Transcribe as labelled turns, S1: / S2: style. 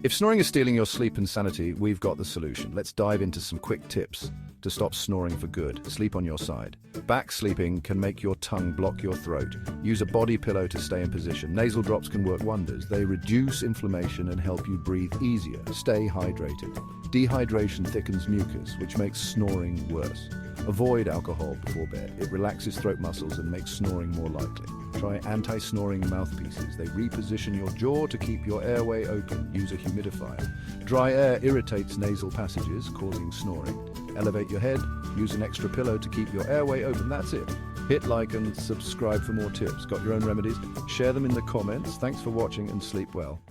S1: If snoring is stealing your sleep and sanity, we've got the solution. Let's dive into some quick tips to stop snoring for good. Sleep on your side. Back sleeping can make your tongue block your throat. Use a body pillow to stay in position. Nasal drops can work wonders. They reduce inflammation and help you breathe easier. Stay hydrated. Dehydration thickens mucus, which makes snoring worse. Avoid alcohol before bed. It relaxes throat muscles and makes snoring more likely. Try anti-snoring mouthpieces. They reposition your jaw to keep your airway open. Use a humidifier. Dry air irritates nasal passages, causing snoring. Elevate your head. Use an extra pillow to keep your airway open. That's it. Hit like and subscribe for more tips. Got your own remedies? Share them in the comments. Thanks for watching and sleep well.